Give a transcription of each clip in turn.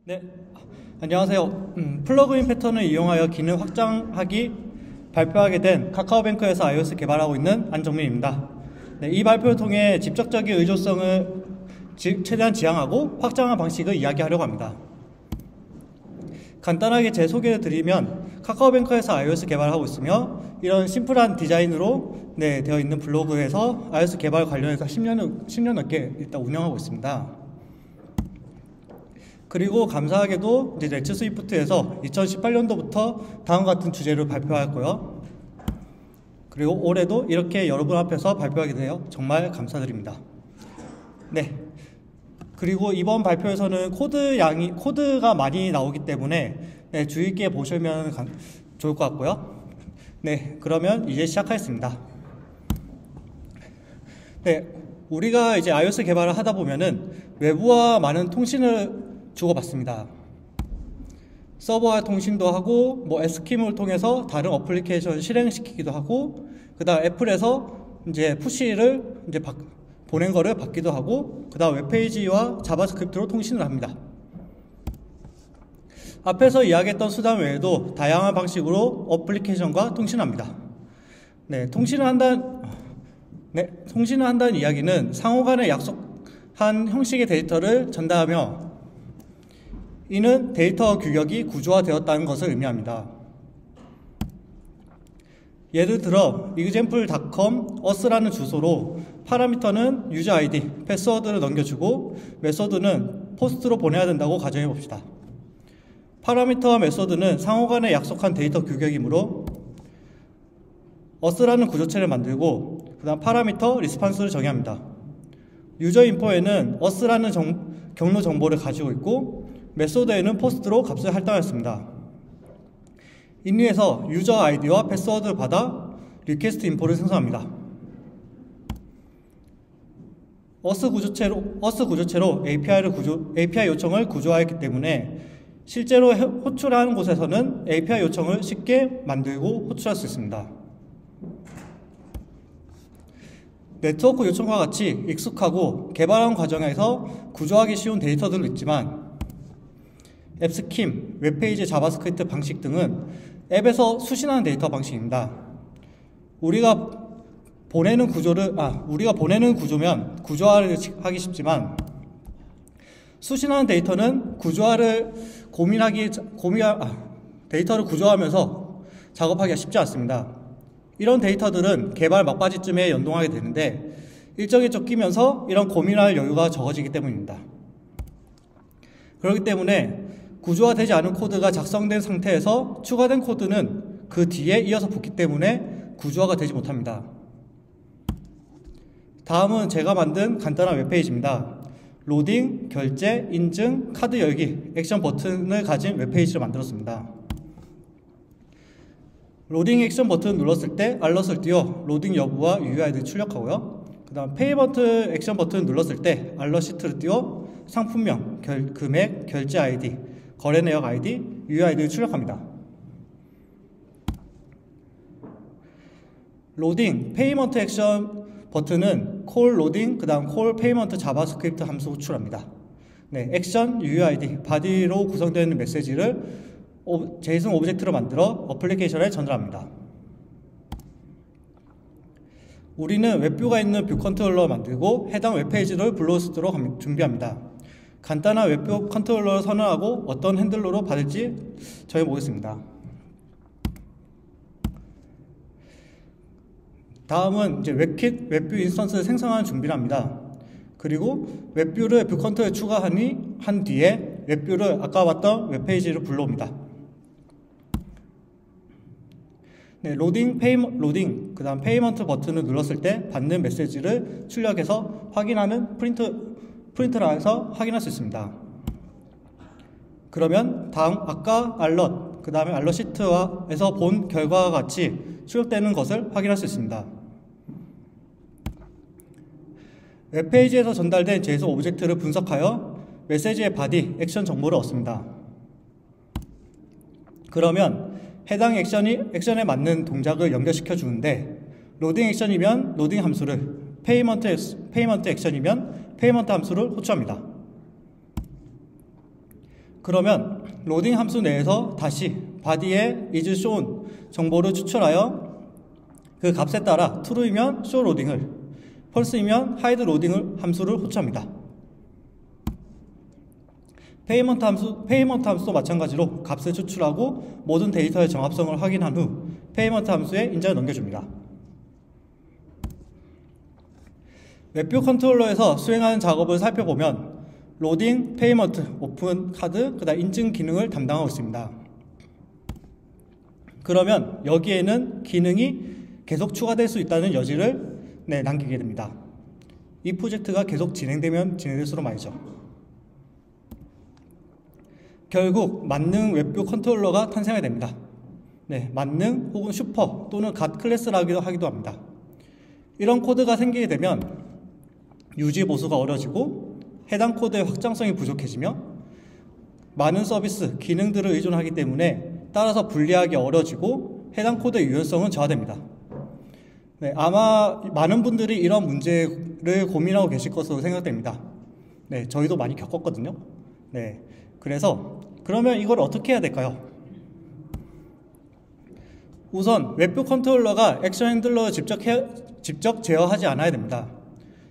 네, 안녕하세요. 플러그인 패턴을 이용하여 기능 확장하기 발표하게 된 카카오뱅크에서 iOS 개발하고 있는 안정민입니다. 네, 이 발표를 통해 직접적인 의존성을 최대한 지향하고 확장한 방식을 이야기하려고 합니다. 간단하게 제 소개를 드리면 카카오뱅크에서 iOS 개발하고 있으며 이런 심플한 디자인으로 되어 있는 블로그에서 iOS 개발 관련해서 10년 넘게 일단 운영하고 있습니다. 그리고 감사하게도 이제 렛츠 스위프트에서 2018년도부터 다음과 같은 주제를 발표하였고요. 그리고 올해도 이렇게 여러분 앞에서 발표하게 되어 정말 감사드립니다. 네. 그리고 이번 발표에서는 코드가 많이 나오기 때문에 주의 있게 보시면 좋을 것 같고요. 네, 그러면 이제 시작하겠습니다. 네, 우리가 이제 iOS 개발을 하다 보면은 외부와 많은 통신을 주고받습니다. 서버와 통신도 하고, 에스킴을 통해서 다른 어플리케이션 실행시키기도 하고, 그 다음 애플에서 이제 푸시를 보낸 거를 받기도 하고, 그 다음 웹페이지와 자바스크립트로 통신을 합니다. 앞에서 이야기했던 수단 외에도 다양한 방식으로 어플리케이션과 통신합니다. 네, 통신을 한다는 이야기는 상호 간에 약속한 형식의 데이터를 전달하며 이는 데이터 규격이 구조화되었다는 것을 의미합니다. 예를 들어 example.com us라는 주소로 파라미터는 유저 아이디, 패스워드를 넘겨주고 메소드는 포스트로 보내야 된다고 가정해 봅시다. 파라미터와 메소드는 상호 간에 약속한 데이터 규격이므로 us라는 구조체를 만들고 그 다음 파라미터 리스판스를 정의합니다. 유저 인포에는 us라는 경로 정보를 가지고 있고 메소드에는 포스트로 값을 할당했습니다. 인리에서 유저 아이디와 패스워드를 받아 리퀘스트 인포를 생성합니다. us 구조체로 API 요청을 구조화했기 때문에 실제로 호출하는 곳에서는 API 요청을 쉽게 만들고 호출할 수 있습니다. 네트워크 요청과 같이 익숙하고 개발하는 과정에서 구조하기 쉬운 데이터들도 있지만 앱스킴, 웹페이지 자바스크립트 방식 등은 앱에서 수신하는 데이터 방식입니다. 우리가 보내는 구조면 구조화를 하기 쉽지만 수신하는 데이터는 데이터를 구조하면서 작업하기가 쉽지 않습니다. 이런 데이터들은 개발 막바지쯤에 연동하게 되는데 일정이 쫓기면서 이런 고민할 여유가 적어지기 때문입니다. 그렇기 때문에 구조화되지 않은 코드가 작성된 상태에서 추가된 코드는 그 뒤에 이어서 붙기 때문에 구조화가 되지 못합니다. 다음은 제가 만든 간단한 웹페이지입니다. 로딩, 결제, 인증, 카드 열기, 액션 버튼을 가진 웹페이지를 만들었습니다. 로딩 액션 버튼 눌렀을 때 알럿을 띄워 로딩 여부와 UID를 출력하고요. 그 다음 페이먼트 액션 버튼 눌렀을 때 알럿 시트를 띄워 상품명, 금액, 결제 아이디, 거래 내역 아이디, UID를 출력합니다. 로딩, 페이먼트 액션 버튼은 콜 로딩, 그 다음 콜 페이먼트 자바스크립트 함수 호출합니다. 네, 액션, UID, 바디로 구성되어 있는 메시지를 제이슨 오브젝트로 만들어 어플리케이션에 전달합니다. 우리는 웹뷰가 있는 뷰 컨트롤러 만들고 해당 웹페이지를 불러올 수 있도록 준비합니다. 간단한 웹뷰 컨트롤러를 선언하고 어떤 핸들러로 받을지 정해보겠습니다. 다음은 이제 웹킷, 웹뷰 인스턴스를 생성하는 준비를 합니다. 그리고 웹뷰를 뷰 컨트롤에 한 뒤에 웹뷰를 아까 봤던 웹페이지를 불러옵니다. 네, 로딩, 그 다음 페이먼트 버튼을 눌렀을 때 받는 메시지를 출력해서 확인하는 프린트란에서 확인할 수 있습니다. 그러면 아까 알럿, 그 다음에 알럿 시트에서 본 결과와 같이 출력되는 것을 확인할 수 있습니다. 웹페이지에서 전달된 JSON 오브젝트를 분석하여 메시지의 바디, 액션 정보를 얻습니다. 그러면 해당 액션에 맞는 동작을 연결시켜 주는데 로딩 액션이면 로딩 함수를, 페이먼트 액션이면 페이먼트 함수를 호출합니다. 그러면 로딩 함수 내에서 다시 body에 is shown 정보를 추출하여 그 값에 따라 true이면 show 로딩을, false이면 hide 로딩을 함수를 호출합니다. 페이먼트 함수도 마찬가지로 값을 추출하고 모든 데이터의 정합성을 확인한 후 페이먼트 함수에 인자를 넘겨줍니다. 웹뷰 컨트롤러에서 수행하는 작업을 살펴보면 로딩, 페이먼트, 오픈 카드, 그다음 인증 기능을 담당하고 있습니다. 그러면 여기에는 기능이 계속 추가될 수 있다는 여지를 남기게 됩니다. 이 프로젝트가 계속 진행되면 진행될수록 말이죠. 결국 만능 웹뷰 컨트롤러가 탄생하게 됩니다. 만능 혹은 슈퍼 또는 갓 클래스라고 하기도 합니다. 이런 코드가 생기게 되면 유지 보수가 어려지고 해당 코드의 확장성이 부족해지며 많은 서비스, 기능들을 의존하기 때문에 따라서 분리하기 어려지고 해당 코드의 유연성은 저하됩니다. 아마 많은 분들이 이런 문제를 고민하고 계실 것으로 생각됩니다. 저희도 많이 겪었거든요. 그래서 그러면 이걸 어떻게 해야 될까요? 우선 웹뷰 컨트롤러가 액션 핸들러를 직접 제어하지 않아야 됩니다.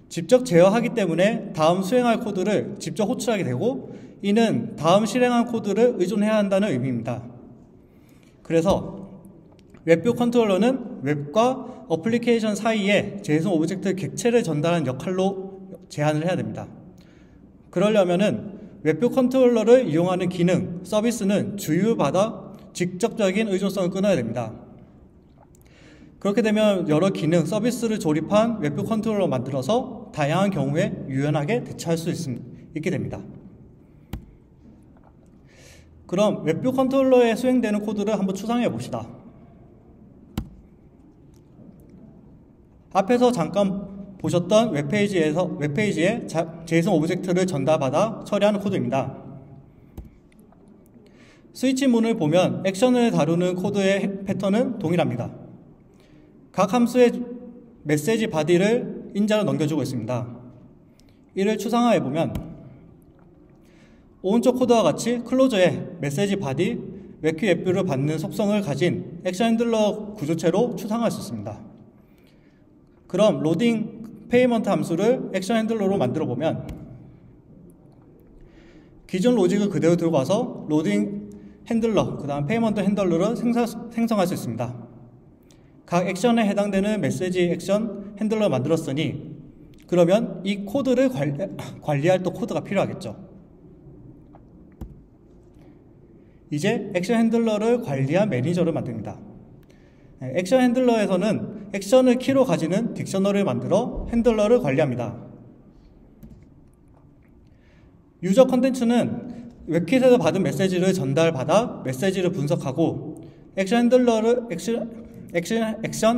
직접 제어하기 때문에 다음 수행할 코드를 직접 호출하게 되고 이는 다음 실행한 코드를 의존해야 한다는 의미입니다. 그래서 웹뷰 컨트롤러는 웹과 어플리케이션 사이에 제이슨 오브젝트 객체를 전달하는 역할로 제한을 해야 됩니다. 그러려면은 웹뷰 컨트롤러를 이용하는 기능, 서비스는 주유받아 직접적인 의존성을 끊어야 됩니다. 그렇게 되면 여러 기능, 서비스를 조립한 웹뷰 컨트롤러 만들어서 다양한 경우에 유연하게 대처할 수 있게 됩니다. 그럼 웹뷰 컨트롤러에 수행되는 코드를 한번 추상해 봅시다. 앞에서 잠깐 보셨던 웹페이지에 제이슨 오브젝트를 전달받아 처리하는 코드입니다. 스위치 문을 보면 액션을 다루는 코드의 패턴은 동일합니다. 각 함수의 메시지 바디를 인자로 넘겨주고 있습니다. 이를 추상화해 보면 오른쪽 코드와 같이 클로저에 메시지 바디, 웹큐 웹뷰를 받는 속성을 가진 액션 핸들러 구조체로 추상화할 수 있습니다. 그럼 로딩 페이먼트 함수를 액션 핸들러로 만들어 보면 기존 로직을 그대로 들고 와서 로딩 핸들러, 그 다음 페이먼트 핸들러를 생성할 수 있습니다. 각 액션에 해당되는 메시지 액션 핸들러를 만들었으니 그러면 이 코드를 관리할 또 코드가 필요하겠죠. 이제 액션 핸들러를 관리한 매니저를 만듭니다. 액션 핸들러에서는 액션을 키로 가지는 딕셔너리를 만들어 핸들러를 관리합니다. 유저 컨텐츠는 웹킷에서 받은 메시지를 전달받아 메시지를 분석하고 액션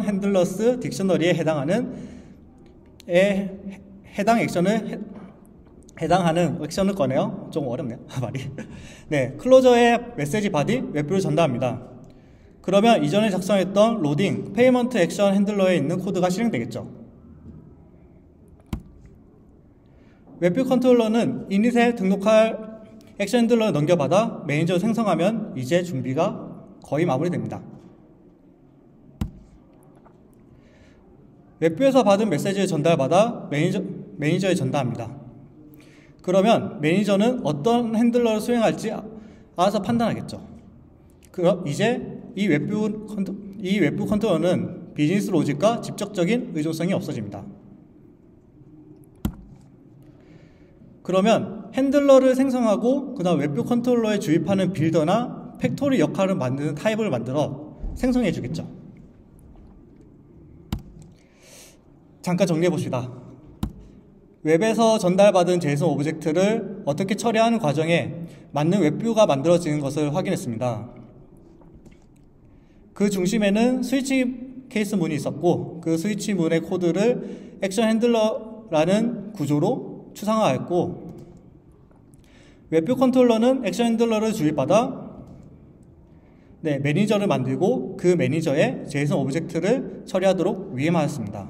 핸들러스 딕셔너리에 해당하는 액션을 꺼내요. 좀 어렵네요. 말이. 클로저의 메시지 바디, 웹뷰를 전달합니다. 그러면 이전에 작성했던 로딩, 페이먼트 액션 핸들러에 있는 코드가 실행되겠죠. 웹뷰 컨트롤러는 이닛에 등록할 액션 핸들러를 넘겨받아 매니저를 생성하면 이제 준비가 거의 마무리됩니다. 웹뷰에서 받은 메시지를 전달받아 매니저에 전달합니다. 그러면 매니저는 어떤 핸들러를 수행할지 알아서 판단하겠죠. 그럼 이제 이 웹뷰 컨트롤러는 비즈니스 로직과 직접적인 의존성이 없어집니다. 그러면 핸들러를 생성하고 그 다음 웹뷰 컨트롤러에 주입하는 빌더나 팩토리 역할을 만드는 타입을 만들어 생성해 주겠죠. 잠깐 정리해 봅시다. 웹에서 전달받은 제이슨 오브젝트를 어떻게 처리하는 과정에 맞는 웹뷰가 만들어지는 것을 확인했습니다. 그 중심에는 스위치 케이스 문이 있었고 그 스위치 문의 코드를 액션 핸들러라는 구조로 추상화했고 웹뷰 컨트롤러는 액션 핸들러를 주입받아 매니저를 만들고 그 매니저에 제이슨 오브젝트를 처리하도록 위임하였습니다.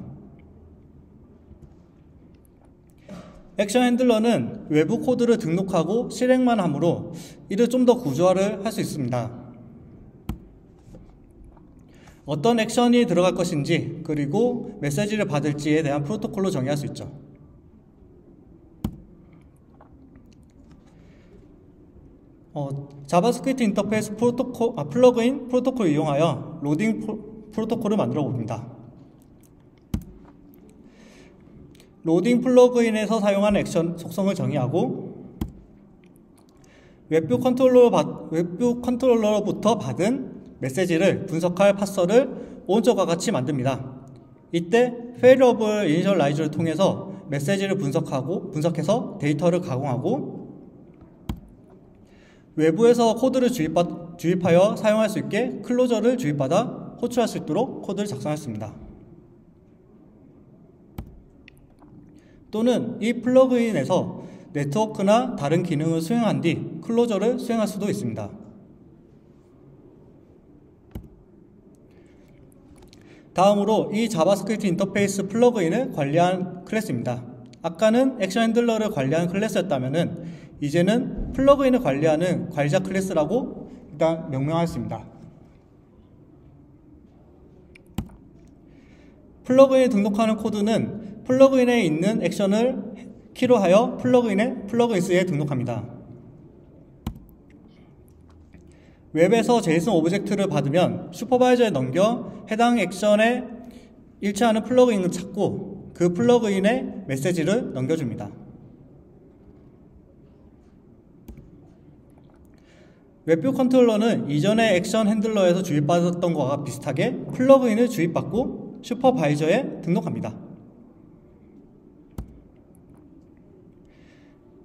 액션 핸들러는 외부 코드를 등록하고 실행만 하므로 이를 좀 더 구조화를 할 수 있습니다. 어떤 액션이 들어갈 것인지 그리고 메시지를 받을지에 대한 프로토콜로 정의할 수 있죠. 자바스크립트 인터페이스 플러그인 프로토콜을 이용하여 로딩 프로토콜을 만들어 봅니다. 로딩 플러그인에서 사용하는 액션 속성을 정의하고 웹뷰 컨트롤러로부터 받은 메시지를 분석할 파서를 오른쪽과 같이 만듭니다. 이때 Variable Initialize를 통해서 메시지를 분석해서 데이터를 가공하고 외부에서 코드를 주입하여 사용할 수 있게 클로저를 주입받아 호출할 수 있도록 코드를 작성했습니다. 또는 이 플러그인에서 네트워크나 다른 기능을 수행한 뒤 클로저를 수행할 수도 있습니다. 다음으로 이 자바스크립트 인터페이스 플러그인을 관리한 클래스입니다. 아까는 액션 핸들러를 관리하는 클래스였다면 이제는 플러그인을 관리하는 관리자 클래스라고 일단 명명하였습니다. 플러그인에 등록하는 코드는 플러그인에 있는 액션을 키로 하여 플러그인스에 등록합니다. 웹에서 제이슨 오브젝트를 받으면 슈퍼바이저에 넘겨 해당 액션에 일치하는 플러그인을 찾고 그 플러그인에 메시지를 넘겨줍니다. 웹뷰 컨트롤러는 이전의 액션 핸들러에서 주입받았던 것과 비슷하게 플러그인을 주입받고 슈퍼바이저에 등록합니다.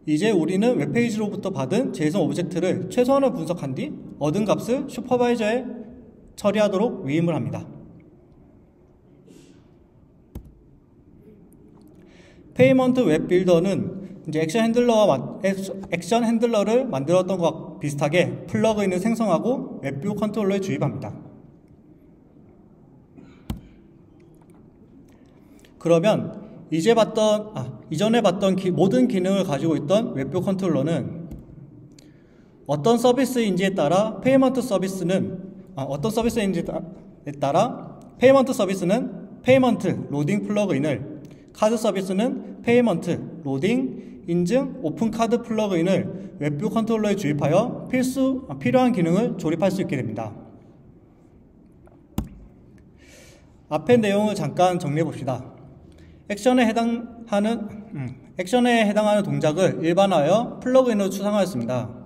이제 우리는 웹페이지로부터 받은 제이슨 오브젝트를 최소한으로 분석한 뒤 얻은 값을 슈퍼바이저에 처리하도록 위임을 합니다. 페이먼트 웹 빌더는 이제 액션 핸들러를 만들었던 것과 비슷하게 플러그인을 생성하고 웹뷰 컨트롤러에 주입합니다. 그러면 이전에 봤던 모든 기능을 가지고 있던 웹뷰 컨트롤러는 어떤 서비스인지에 따라 페이먼트 서비스는 페이먼트 로딩 플러그인을, 카드 서비스는 페이먼트 로딩 인증 오픈 카드 플러그인을 웹뷰 컨트롤러에 주입하여 필요한 기능을 조립할 수 있게 됩니다. 앞의 내용을 잠깐 정리해 봅시다. 액션에 해당하는 동작을 일반화하여 플러그인으로 추상하였습니다.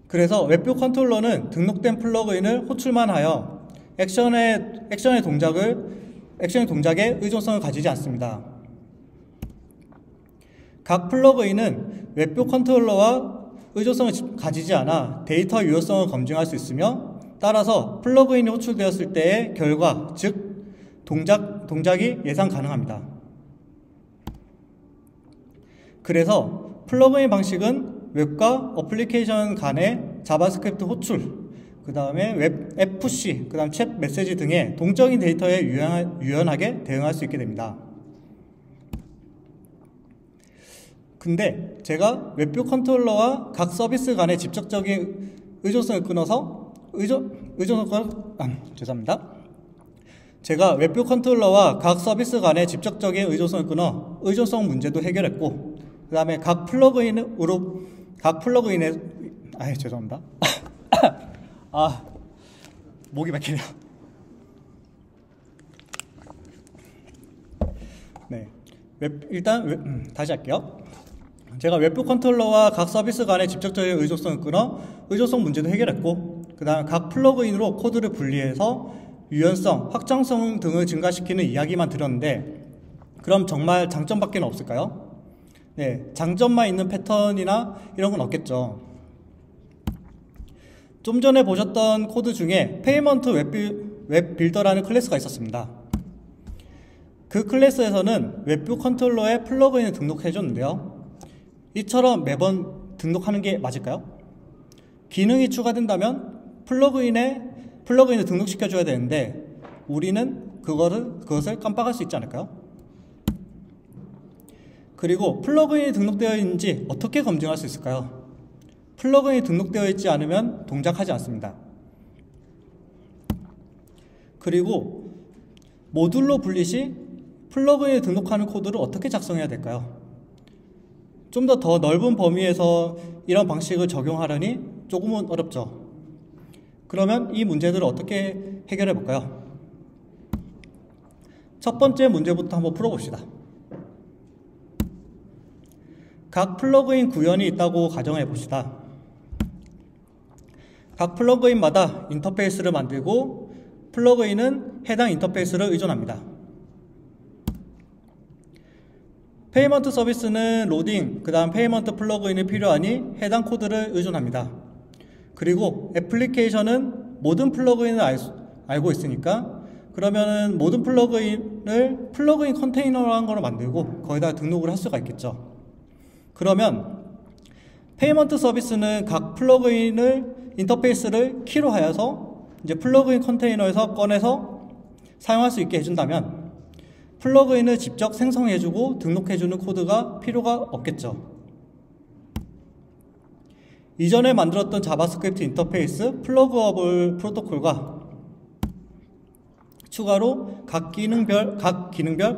그래서 웹뷰 컨트롤러는 등록된 플러그인을 호출만 하여 액션의 동작에 의존성을 가지지 않습니다. 각 플러그인은 웹뷰 컨트롤러와 의존성을 가지지 않아 데이터 유효성을 검증할 수 있으며 따라서 플러그인이 호출되었을 때의 결과, 즉 동작이 예상 가능합니다. 그래서 플러그인 방식은 웹과 어플리케이션 간의 자바스크립트 호출, 그 다음에 웹 앱 푸시, 그 다음 챗 메시지 등의 동적인 데이터에 유연하게 대응할 수 있게 됩니다. 근데 제가 웹뷰 컨트롤러와 각 서비스 간의 직접적인 의존성을 끊어서 제가 웹뷰 컨트롤러와 각 서비스 간의 직접적인 의존성을 끊어 의존성 문제도 해결했고, 그 다음에 각 플러그인의 죄송합니다. 목이 막히네요. 네, 다시 할게요. 제가 웹뷰 컨트롤러와 각 서비스 간의 직접적인 의존성을 끊어 의존성 문제도 해결했고, 그 다음에 각 플러그인으로 코드를 분리해서 유연성, 확장성 등을 증가시키는 이야기만 드렸는데, 그럼 정말 장점밖에 없을까요? 네, 장점만 있는 패턴이나 이런 건 없겠죠. 좀 전에 보셨던 코드 중에 페이먼트 웹 빌더라는 클래스가 있었습니다. 그 클래스에서는 웹뷰 컨트롤러에 플러그인을 등록해줬는데요. 이처럼 매번 등록하는 게 맞을까요? 기능이 추가된다면 플러그인을 등록시켜줘야 되는데 우리는 그것을 깜빡할 수 있지 않을까요? 그리고 플러그인이 등록되어 있는지 어떻게 검증할 수 있을까요? 플러그인이 등록되어 있지 않으면 동작하지 않습니다. 그리고 모듈로 분리 시 플러그인을 등록하는 코드를 어떻게 작성해야 될까요? 좀 더 넓은 범위에서 이런 방식을 적용하려니 조금은 어렵죠. 그러면 이 문제들을 어떻게 해결해 볼까요? 첫 번째 문제부터 한번 풀어봅시다. 각 플러그인 구현이 있다고 가정해 봅시다. 각 플러그인마다 인터페이스를 만들고 플러그인은 해당 인터페이스를 의존합니다. 페이먼트 서비스는 로딩, 그 다음 페이먼트 플러그인이 필요하니 해당 코드를 의존합니다. 그리고 애플리케이션은 모든 플러그인을 알고 있으니까 그러면은 모든 플러그인을 플러그인 컨테이너라는 걸 만들고 거기다 등록을 할 수가 있겠죠. 그러면 페이먼트 서비스는 각 플러그인을 인터페이스를 키로 하여서 이제 플러그인 컨테이너에서 꺼내서 사용할 수 있게 해준다면 플러그인을 직접 생성해주고 등록해주는 코드가 필요가 없겠죠. 이전에 만들었던 자바스크립트 인터페이스 플러그어블 프로토콜과 추가로 각 기능별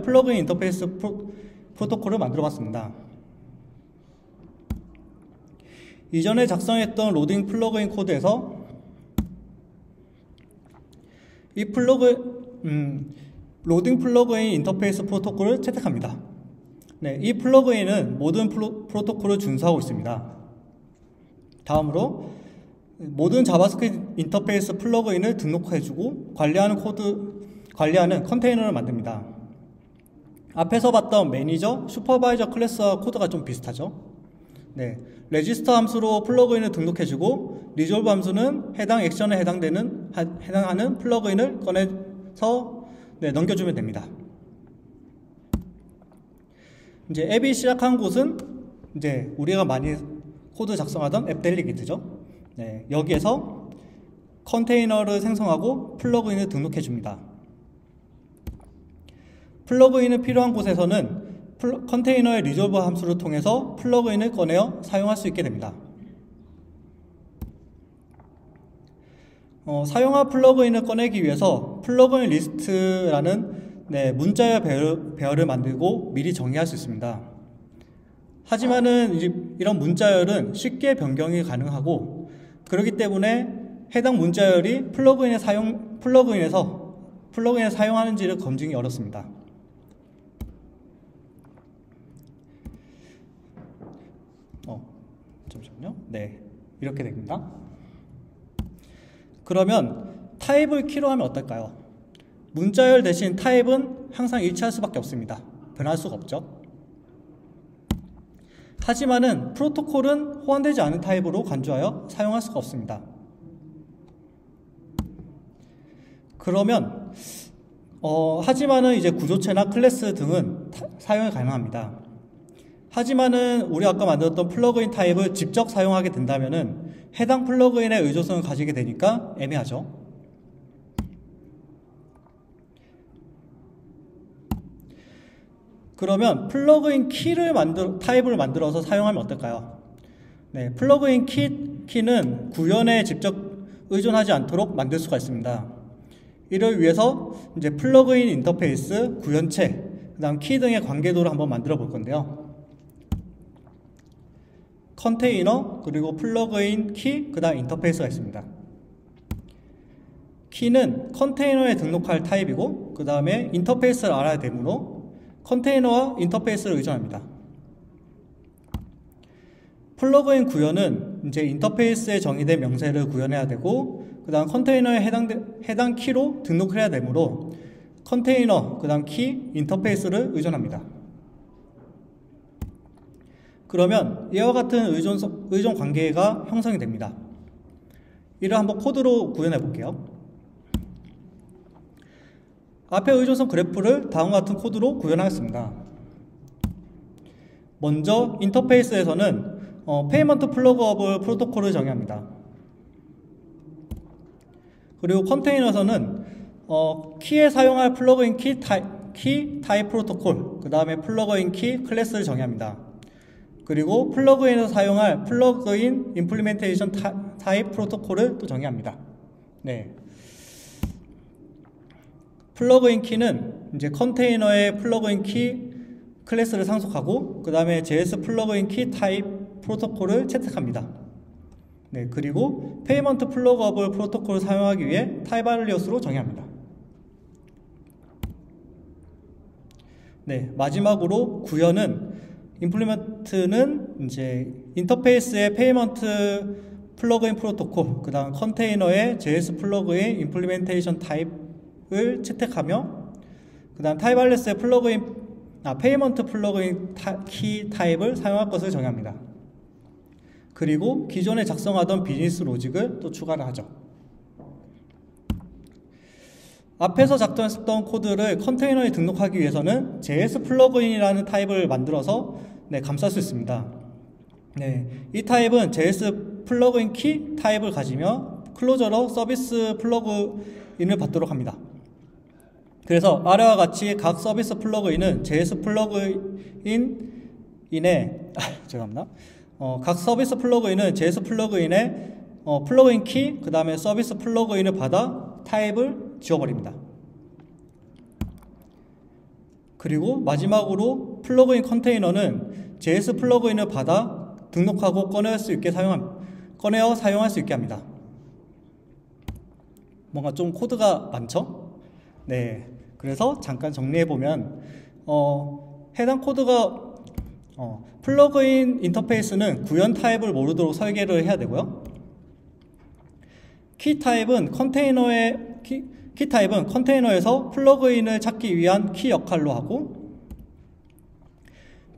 플러그인 인터페이스 프로토콜을 만들어 봤습니다. 이전에 작성했던 로딩 플러그인 코드에서 이 로딩 플러그인 인터페이스 프로토콜을 채택합니다. 네, 이 플러그인은 모든 프로토콜을 준수하고 있습니다. 다음으로 모든 자바스크립트 인터페이스 플러그인을 등록해주고 관리하는 컨테이너를 만듭니다. 앞에서 봤던 매니저, 슈퍼바이저 클래스와 코드가 좀 비슷하죠. 네, 레지스터 함수로 플러그인을 등록해주고 리졸브 함수는 해당 액션에 해당하는 플러그인을 꺼내서 넘겨주면 됩니다. 이제 앱이 시작한 곳은 이제 우리가 많이 코드 작성하던 앱 델리게이트죠. 네, 여기에서 컨테이너를 생성하고 플러그인을 등록해 줍니다. 플러그인이 필요한 곳에서는 컨테이너의 리졸버 함수를 통해서 플러그인을 꺼내어 사용할 수 있게 됩니다. 사용할 플러그인을 꺼내기 위해서 플러그인 리스트라는 문자열 배열을 만들고 미리 정의할 수 있습니다. 하지만은 이런 문자열은 쉽게 변경이 가능하고 그렇기 때문에 해당 문자열이 플러그인에 사용하는지를 검증이 어렵습니다. 잠시만요. 네, 이렇게 됩니다. 그러면 타입을 키로 하면 어떨까요? 문자열 대신 타입은 항상 일치할 수밖에 없습니다. 변할 수가 없죠. 하지만은 프로토콜은 호환되지 않은 타입으로 간주하여 사용할 수가 없습니다. 그러면 하지만은 이제 구조체나 클래스 등은 사용이 가능합니다. 하지만은 우리 아까 만들었던 플러그인 타입을 직접 사용하게 된다면은 해당 플러그인의 의존성을 가지게 되니까 애매하죠. 그러면 플러그인 타입을 만들어서 사용하면 어떨까요? 네, 플러그인 키는 구현에 직접 의존하지 않도록 만들 수가 있습니다. 이를 위해서 이제 플러그인 인터페이스, 구현체, 그 다음 키 등의 관계도를 한번 만들어 볼 건데요. 컨테이너, 그리고 플러그인 키, 그 다음 인터페이스가 있습니다. 키는 컨테이너에 등록할 타입이고 그 다음에 인터페이스를 알아야 되므로 컨테이너와 인터페이스를 의존합니다. 플러그인 구현은 이제 인터페이스에 정의된 명세를 구현해야 되고 그 다음 컨테이너에 해당 키로 등록을 해야 되므로 컨테이너, 그 다음 키, 인터페이스를 의존합니다. 그러면 이와 같은 의존 관계가 형성이 됩니다. 이를 한번 코드로 구현해 볼게요. 앞에 의존성 그래프를 다음과 같은 코드로 구현하겠습니다. 먼저 인터페이스에서는 페이먼트 플러그어블 프로토콜을 정의합니다. 그리고 컨테이너에서는 키에 사용할 플러그인 키 타입 프로토콜, 그 다음에 플러그인 키 클래스를 정의합니다. 그리고 플러그인에서 사용할 플러그인 임플리멘테이션 타입 프로토콜을 또 정의합니다. 네. 플러그인 키는 이제 컨테이너의 플러그인 키 클래스를 상속하고 그 다음에 JS 플러그인 키 타입 프로토콜을 채택합니다. 네, 그리고 페이먼트 플러그어블 프로토콜을 사용하기 위해 타입 알리어스로 정의합니다. 네, 마지막으로 구현은 임플리먼트는 이제 인터페이스의 페이먼트 플러그인 프로토콜, 그 다음 컨테이너의 JS 플러그인 임플리멘테이션 타입을 채택하며 그 다음 타입 알리어스의 페이먼트 플러그인 키 타입을 사용할 것을 정의합니다. 그리고 기존에 작성하던 비즈니스 로직을 또 추가를 하죠. 앞에서 작성했던 코드를 컨테이너에 등록하기 위해서는 JS 플러그인이라는 타입을 만들어서 감쌀 수 있습니다. 네, 이 타입은 JS 플러그인 키 타입을 가지며 클로저로 서비스 플러그인을 받도록 합니다. 그래서 아래와 같이 각 서비스 플러그인은 JS 플러그인의 각 서비스 플러그인은 JS 플러그인의 플러그인 키, 그 다음에 서비스 플러그인을 받아 타입을 지워버립니다. 그리고 마지막으로 플러그인 컨테이너는 JS 플러그인을 받아 등록하고 꺼내어 사용할 수 있게 합니다. 뭔가 좀 코드가 많죠? 네. 그래서 잠깐 정리해보면 해당 코드가 플러그인 인터페이스는 구현 타입을 모르도록 설계를 해야 되고요. 키 타입은 컨테이너에서 플러그인을 찾기 위한 키 역할로 하고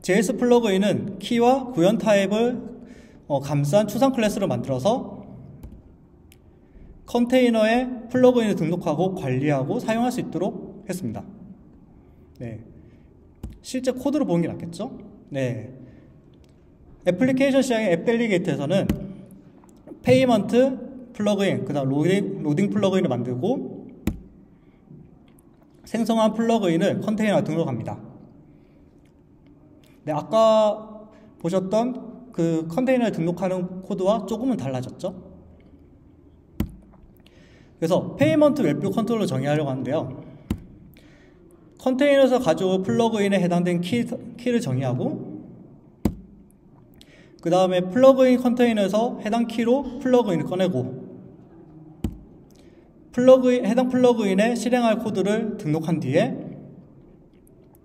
JS 플러그인은 키와 구현 타입을 감싼 추상 클래스를 만들어서 컨테이너에 플러그인을 등록하고 관리하고 사용할 수 있도록 했습니다. 네. 실제 코드로 보는 게 낫겠죠? 네. 애플리케이션 시장의 앱 델리게이트에서는 페이먼트 플러그인, 그 다음 로딩 플러그인을 만들고 생성한 플러그인을 컨테이너에 등록합니다. 네, 아까 보셨던 그 컨테이너에 등록하는 코드와 조금은 달라졌죠? 그래서 페이먼트 웹뷰 컨트롤러 정의하려고 하는데요. 컨테이너에서 가져올 플러그인에 해당된 키를 정의하고 그 다음에 플러그인 컨테이너에서 해당 키로 플러그인을 꺼내고 해당 플러그인에 실행할 코드를 등록한 뒤에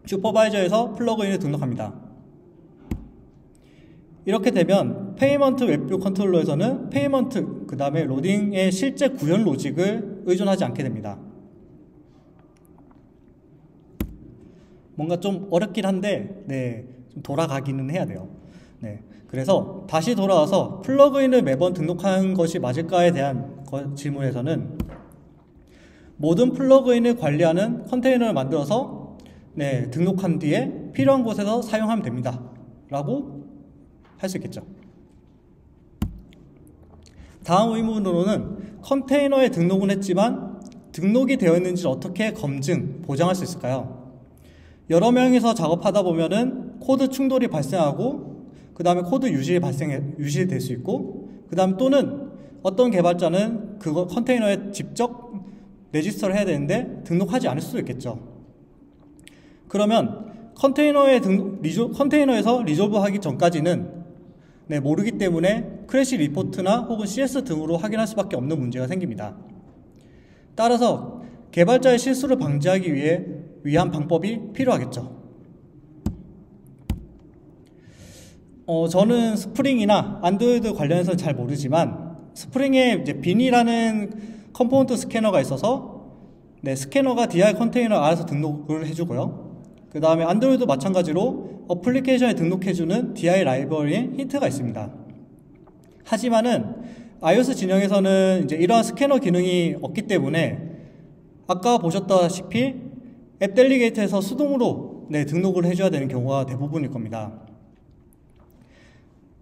슈퍼바이저에서 플러그인을 등록합니다. 이렇게 되면 페이먼트 웹뷰 컨트롤러에서는 페이먼트, 그 다음에 로딩의 실제 구현 로직을 의존하지 않게 됩니다. 뭔가 좀 어렵긴 한데 좀 돌아가기는 해야 돼요. 네, 그래서 다시 돌아와서 플러그인을 매번 등록하는 것이 맞을까에 대한 질문에서는 모든 플러그인을 관리하는 컨테이너를 만들어서 등록한 뒤에 필요한 곳에서 사용하면 됩니다 라고 할 수 있겠죠. 다음 의문으로는 컨테이너에 등록은 했지만 등록이 되어 있는지를 어떻게 보장할 수 있을까요? 여러 명이서 작업하다 보면은 코드 충돌이 발생하고 그 다음에 코드 유실될 수 있고 그 다음 또는 어떤 개발자는 그거 컨테이너에 직접 레지스터를 해야 되는데 등록하지 않을 수도 있겠죠. 그러면 컨테이너에서 리졸브하기 전까지는 모르기 때문에 크래시 리포트나 혹은 CS 등으로 확인할 수밖에 없는 문제가 생깁니다. 따라서 개발자의 실수를 방지하기 위한 방법이 필요하겠죠. 저는 스프링이나 안드로이드 관련해서는 잘 모르지만 스프링에 이제 빈이라는 컴포넌트 스캐너가 있어서 스캐너가 DI 컨테이너 알아서 등록을 해주고요. 그 다음에 안드로이드 마찬가지로 어플리케이션에 등록해주는 DI 라이브러리에 힌트가 있습니다. 하지만은 iOS 진영에서는 이제 이러한 스캐너 기능이 없기 때문에 아까 보셨다시피 앱 델리게이트에서 수동으로 등록을 해줘야 되는 경우가 대부분일 겁니다.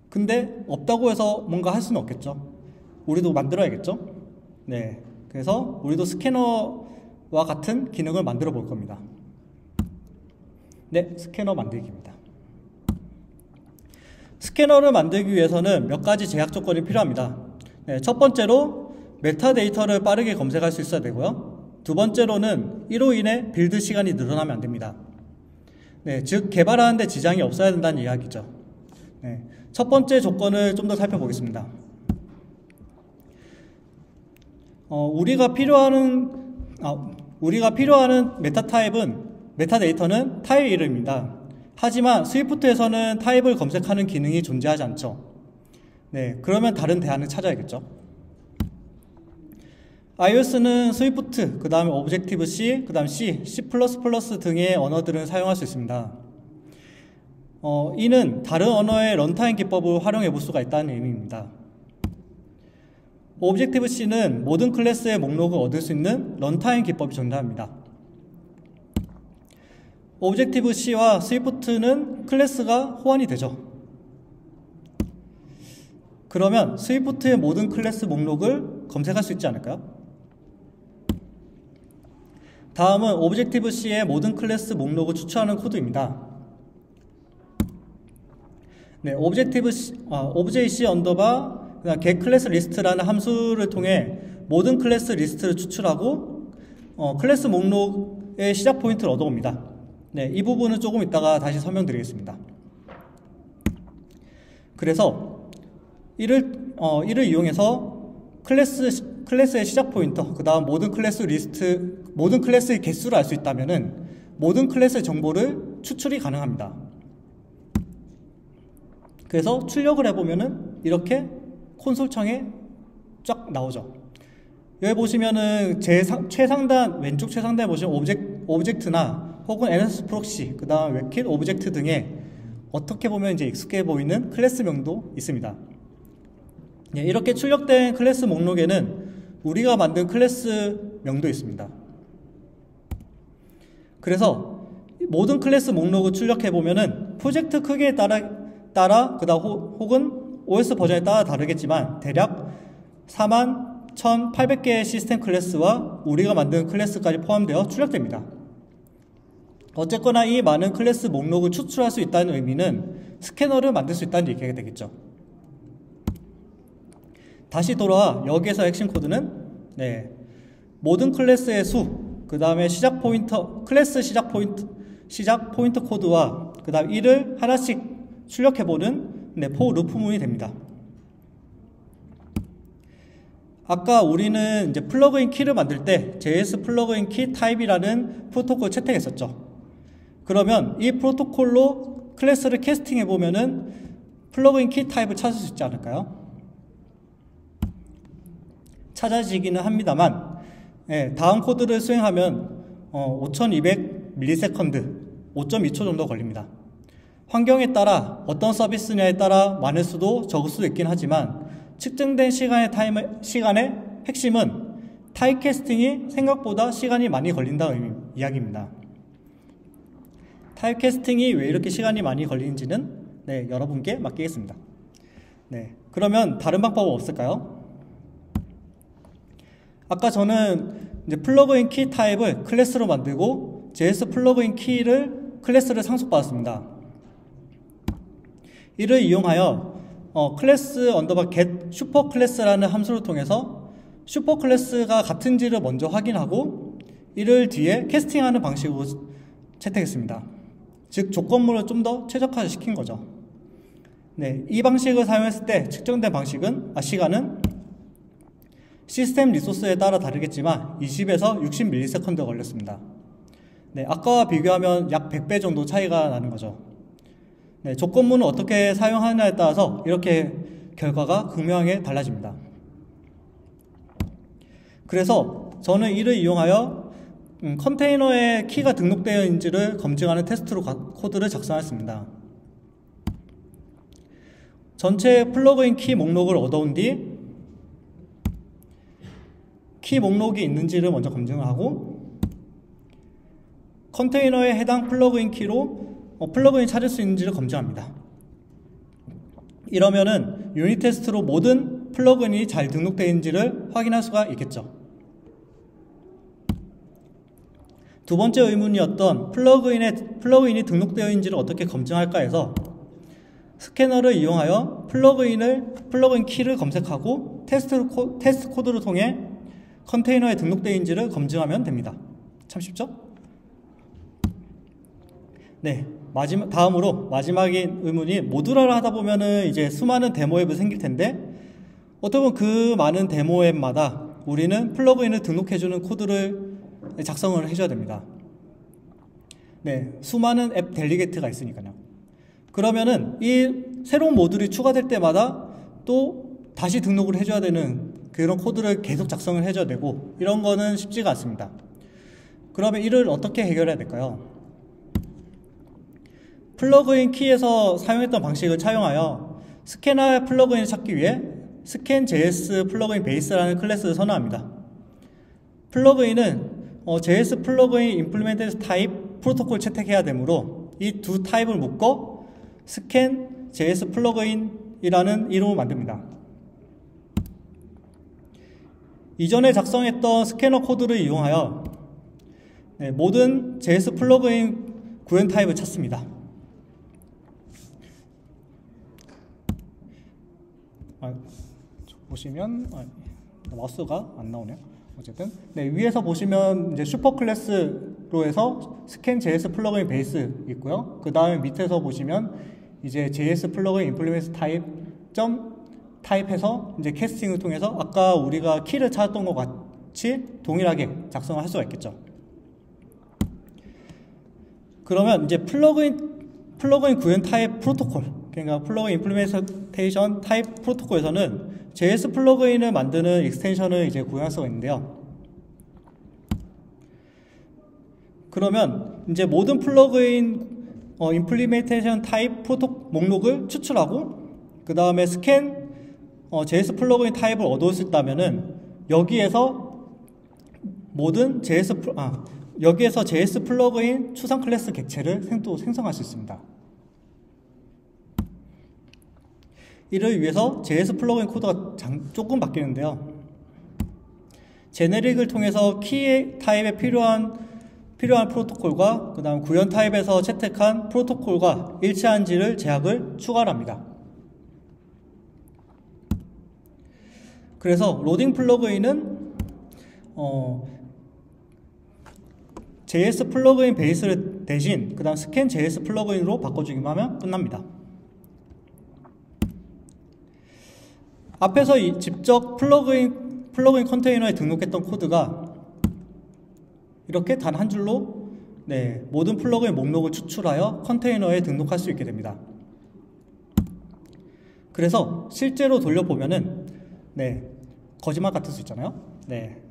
근데 없다고 해서 뭔가 할 수는 없겠죠. 우리도 만들어야겠죠. 그래서 우리도 스캐너와 같은 기능을 만들어 볼 겁니다. 네, 스캐너 만들기입니다. 스캐너를 만들기 위해서는 몇 가지 제약 조건이 필요합니다. 네, 첫 번째로 메타데이터를 빠르게 검색할 수 있어야 되고요. 두 번째로는 이로 인해 빌드 시간이 늘어나면 안 됩니다. 네, 즉 개발하는 데 지장이 없어야 된다는 이야기죠. 네, 첫 번째 조건을 좀 더 살펴보겠습니다. 우리가 필요하는 메타데이터는 타입 이름입니다. 하지만 스위프트에서는 타입을 검색하는 기능이 존재하지 않죠. 네, 그러면 다른 대안을 찾아야겠죠. iOS는 스위프트, 그 다음에 오브젝티브-C, 그 다음 C, C++ 등의 언어들을 사용할 수 있습니다. 이는 다른 언어의 런타임 기법을 활용해 볼 수가 있다는 의미입니다. 오브젝티브-C는 모든 클래스의 목록을 얻을 수 있는 런타임 기법이 존재합니다. 오브젝티브-C와 스위프트는 클래스가 호환이 되죠. 그러면 스위프트의 모든 클래스 목록을 검색할 수 있지 않을까요? 다음은 오브젝티브-C의 모든 클래스 목록을 추출하는 코드입니다. 네, 오브제이C 언더바 get 클래스 리스트라는 함수를 통해 모든 클래스 리스트를 추출하고 클래스 목록의 시작 포인트를 얻어옵니다. 네, 이 부분은 조금 이따가 다시 설명드리겠습니다. 그래서 이를 이용해서 클래스의 시작 포인터, 그 다음 모든 클래스의 개수를 알 수 있다면은 모든 클래스의 정보를 추출이 가능합니다. 그래서 출력을 해보면은 이렇게 콘솔 창에 쫙 나오죠. 여기 보시면은 왼쪽 최상단에 보시면 오브젝트나 혹은 NS 프록시, 그 다음 웹킷 오브젝트 등의 어떻게 보면 이제 익숙해 보이는 클래스명도 있습니다. 네, 이렇게 출력된 클래스 목록에는 우리가 만든 클래스명도 있습니다. 그래서 모든 클래스 목록을 출력해 보면은 프로젝트 크기에 따라 그다음 혹은 OS 버전에 따라 다르겠지만 대략 41,800개의 시스템 클래스와 우리가 만든 클래스까지 포함되어 출력됩니다. 어쨌거나 이 많은 클래스 목록을 추출할 수 있다는 의미는 스캐너를 만들 수 있다는 얘기가 되겠죠. 다시 돌아와 여기에서 핵심 코드는 모든 클래스의 수, 그 다음에 클래스 시작 포인트 코드와 그 다음 이를 하나씩 출력해보는 for 루프문이 됩니다. 아까 우리는 이제 플러그인 키를 만들 때 JS 플러그인 키 타입이라는 프로토콜 채택했었죠. 그러면 이 프로토콜로 클래스를 캐스팅해 보면은 플러그인 키 타입을 찾을 수 있지 않을까요? 찾아지기는 합니다만, 다음 코드를 수행하면 5200ms, 5.2초 정도 걸립니다. 환경에 따라 어떤 서비스냐에 따라 많을 수도 적을 수도 있긴 하지만 측정된 시간의 핵심은 타입 캐스팅이 생각보다 시간이 많이 걸린다는 이야기입니다. 타입 캐스팅이 왜 이렇게 시간이 많이 걸리는지는 여러분께 맡기겠습니다. 그러면 다른 방법은 없을까요? 아까 저는 이제 플러그인 키 타입을 클래스로 만들고 JS 플러그인 키를 클래스를 상속받았습니다. 이를 이용하여 클래스 언더바 get 슈퍼 클래스라는 함수를 통해서 슈퍼 클래스가 같은지를 먼저 확인하고 이를 뒤에 캐스팅하는 방식으로 채택했습니다. 즉 조건물을 좀 더 최적화시킨 거죠. 이 방식을 사용했을 때 측정된 시간은 시스템 리소스에 따라 다르겠지만 20에서 60ms 걸렸습니다. 아까와 비교하면 약 100배 정도 차이가 나는 거죠. 조건문을 어떻게 사용하느냐에 따라서 이렇게 결과가 극명하게 달라집니다. 그래서 저는 이를 이용하여 컨테이너에 키가 등록되어 있는지를 검증하는 테스트로 코드를 작성했습니다. 전체 플러그인 키 목록을 얻어온 뒤 키 목록이 있는지를 먼저 검증을 하고 컨테이너에 해당 플러그인 키로 플러그인 찾을 수 있는지를 검증합니다. 이러면은 유닛 테스트로 모든 플러그인이 잘 등록되어 있는지를 확인할 수가 있겠죠. 두 번째 의문이었던 플러그인이 등록되어 있는지를 어떻게 검증할까 해서 스캐너를 이용하여 플러그인 키를 검색하고 테스트 코드를 통해 컨테이너에 등록되어 있는지를 검증하면 됩니다. 참 쉽죠? 네, 다음으로 마지막인 의문이 모듈화를 하다 보면은 이제 수많은 데모 앱이 생길 텐데 어떻게 보면 그 많은 데모 앱마다 우리는 플러그인을 등록해주는 코드를 작성을 해줘야 됩니다. 네, 수많은 앱 델리게이트가 있으니까요. 그러면은 이 새로운 모듈이 추가될 때마다 또 다시 등록을 해줘야 되는 그런 코드를 계속 작성을 해줘야 되고 이런 거는 쉽지가 않습니다. 그러면 이를 어떻게 해결해야 될까요? 플러그인 키에서 사용했던 방식을 차용하여 스캐너 플러그인을 찾기 위해 scan.js 플러그인 베이스라는 클래스를 선언합니다. 플러그인은 JS 플러그인 임플리멘트 타입 프로토콜 채택해야 되므로 이 두 타입을 묶어 scan.js 플러그인이라는 이름을 만듭니다. 이전에 작성했던 스캐너 코드를 이용하여 모든 JS 플러그인 구현 타입을 찾습니다. 보시면 마우스가 안 나오네요. 어쨌든 위에서 보시면 이제 슈퍼 클래스로 해서 scan.js 플러그인 베이스 있고요. 그 다음에 밑에서 보시면 이제 JS 플러그인 임플리멘트 타입해서 이제 캐스팅을 통해서 아까 우리가 키를 찾았던 것 같이 동일하게 작성을 할 수가 있겠죠. 그러면 이제 플러그인 구현 타입 프로토콜, 그러니까 플러그인 임플리멘테이션 타입 프로토콜에서는 JS 플러그인을 만드는 익스텐션을 이제 구현할 수가 있는데요. 그러면 이제 모든 플러그인 임플리멘테이션 타입 목록을 추출하고 그 다음에 스캔 JS 플러그인 타입을 얻었다면은 여기에서 JS 플러그인 추상 클래스 객체를 생성할 수 있습니다. 이를 위해서 JS 플러그인 코드가 조금 바뀌는데요. 제네릭을 통해서 키 타입에 필요한 프로토콜과 그 다음 구현 타입에서 채택한 프로토콜과 일치한지를 제약을 추가합니다. 그래서 로딩 플러그인은 JS 플러그인 베이스를 대신 그 다음 스캔 JS 플러그인으로 바꿔주기만 하면 끝납니다. 앞에서 직접 플러그인 컨테이너에 등록했던 코드가 이렇게 단 한 줄로 모든 플러그인 목록을 추출하여 컨테이너에 등록할 수 있게 됩니다. 그래서 실제로 돌려보면은 거짓말 같을 수 있잖아요.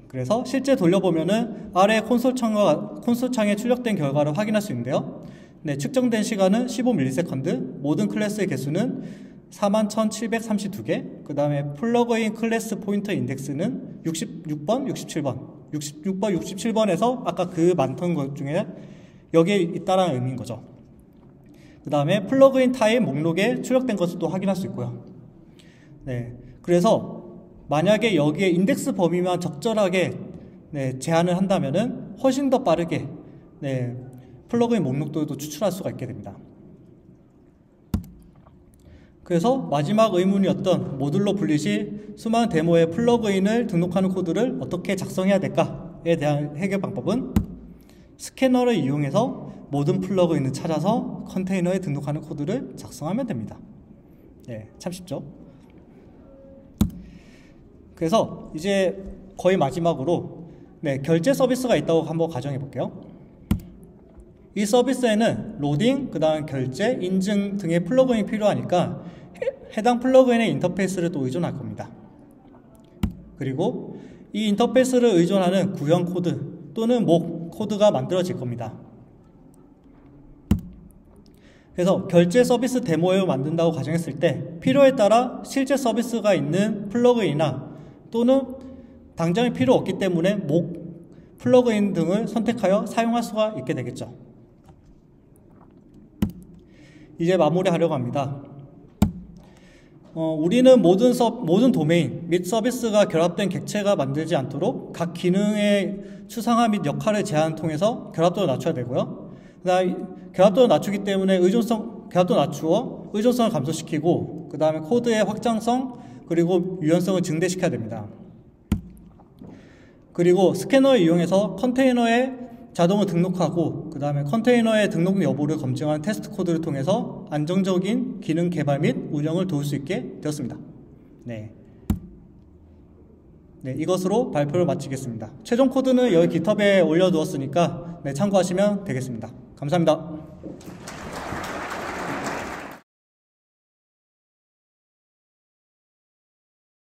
그래서 실제 돌려보면은 아래 콘솔창에 출력된 결과를 확인할 수 있는데요. 측정된 시간은 15ms, 모든 클래스의 개수는 41,732개, 그 다음에 플러그인 클래스 포인터 인덱스는 66번, 67번에서 아까 그 많던 것 중에 여기에 있다라는 의미인 거죠. 그 다음에 플러그인 타입 목록에 출력된 것을 또 확인할 수 있고요. 그래서 만약에 여기에 인덱스 범위만 적절하게 제한을 한다면은 훨씬 더 빠르게 플러그인 목록들도 추출할 수가 있게 됩니다. 그래서 마지막 의문이었던 모듈러 분리시 수많은 데모의 플러그인을 등록하는 코드를 어떻게 작성해야 될까에 대한 해결 방법은 스캐너를 이용해서 모든 플러그인을 찾아서 컨테이너에 등록하는 코드를 작성하면 됩니다. 참 쉽죠? 그래서 이제 거의 마지막으로 결제 서비스가 있다고 한번 가정해 볼게요. 이 서비스에는 로딩, 그 다음 결제, 인증 등의 플러그인이 필요하니까 해당 플러그인의 인터페이스를 또 의존할 겁니다. 그리고 이 인터페이스를 의존하는 구현 코드 또는 목 코드가 만들어질 겁니다. 그래서 결제 서비스 데모를 만든다고 가정했을 때 필요에 따라 실제 서비스가 있는 플러그인이나 또는 당장에 필요 없기 때문에 목 플러그인 등을 선택하여 사용할 수가 있게 되겠죠. 이제 마무리하려고 합니다. 우리는 모든 도메인 및 서비스가 결합된 객체가 만들지 않도록 각 기능의 추상화 및 역할을 제한을 통해서 결합도를 낮춰야 되고요. 결합도를 낮추기 때문에 결합도를 낮추어 의존성을 감소시키고, 그 다음에 코드의 확장성 그리고 유연성을 증대시켜야 됩니다. 그리고 스캐너를 이용해서 컨테이너에 자동으로 등록하고, 그 다음에 컨테이너의 등록 여부를 검증하는 테스트 코드를 통해서 안정적인 기능 개발 및 운영을 도울 수 있게 되었습니다. 네, 이것으로 발표를 마치겠습니다. 최종 코드는 여기 깃허브에 올려두었으니까 참고하시면 되겠습니다. 감사합니다.